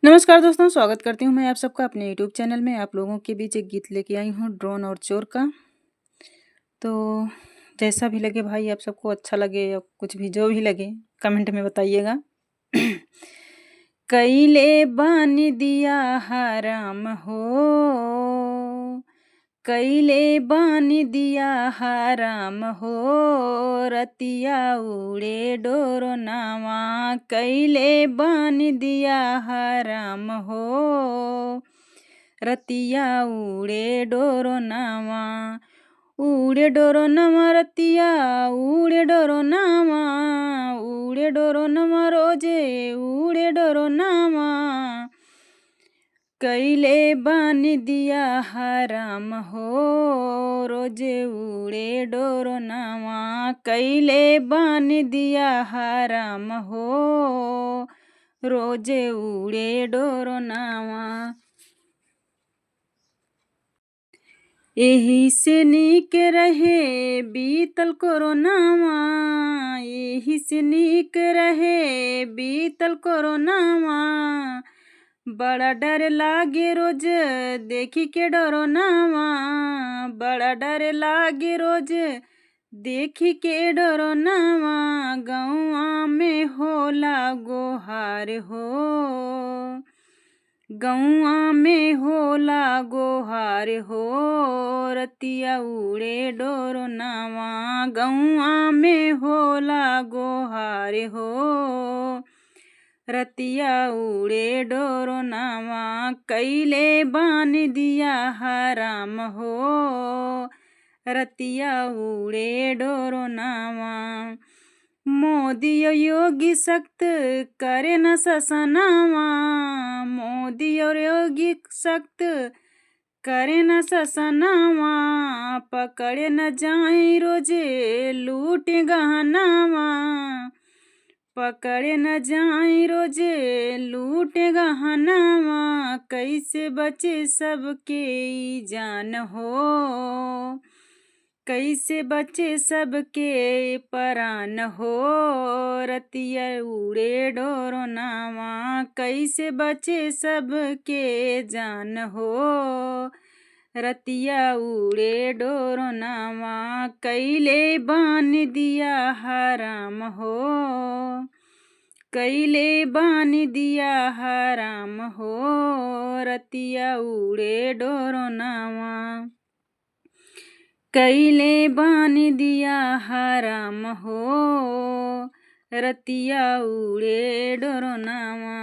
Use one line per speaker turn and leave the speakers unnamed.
नमस्कार दोस्तों, स्वागत करती हूँ मैं आप सबका अपने यूट्यूब चैनल में। आप लोगों के बीच एक गीत लेके आई हूँ ड्रोन और चोर का। तो जैसा भी लगे भाई, आप सबको अच्छा लगे या कुछ भी जो भी लगे कमेंट में बताइएगा। कैले बानी दिया हराम हो, कैले बानी दिया हराम हो, रतिया उड़े डोरो नावा। कैले बानी दिया हराम हो, रतिया उड़े डोरो नावा। उड़े डोरो नावा रतिया उड़े डोरो नावा, उड़े डोरो नावा रोजे उड़े डोरो नावा। कैले बानी दिया हराम हो, रोजे उड़े डोरो नावा। कैले बानी दिया हराम हो, रोजे उड़े डोरो नावा। एही से नीक रहे बीतल कोरोनावा, एही से नीक रहे बीतल कोरोनावा। बड़ा डर लागे रोज देखी के डरो नावा, बड़ा डर लागे रोज देखी के डरो नावा। गौआ में होला गोहार हो, गौआ में होला गोहार हो, रतिया उड़े डोरो नावा। गौआ में होला गोहार हो, रतिया उड़े डोरो नावा। कैले बानी दिया हराम हो, रतिया उड़े डोरो नावा। मोदी और योगी सख्त करे न ससनावा, मोदी और योगी सख्त करे न ससनावा। पकड़े न जाए रोजे लूट गहनावा, पकड़े न जाए रोजे लूट गहनावा। कैसे बचे सबके जान हो, कैसे बचे सबके परान हो, रतिया उड़े डोरो नावा। कैसे बचे सबके जान हो, रतिया उड़े डोरो नावा। कैले बानी दिया हराम हो, कैले बानी दिया हराम हो, रतिया उड़े डोरो नावा। कैले बानी दिया हराम हो, रतिया उड़े डोरो नावा।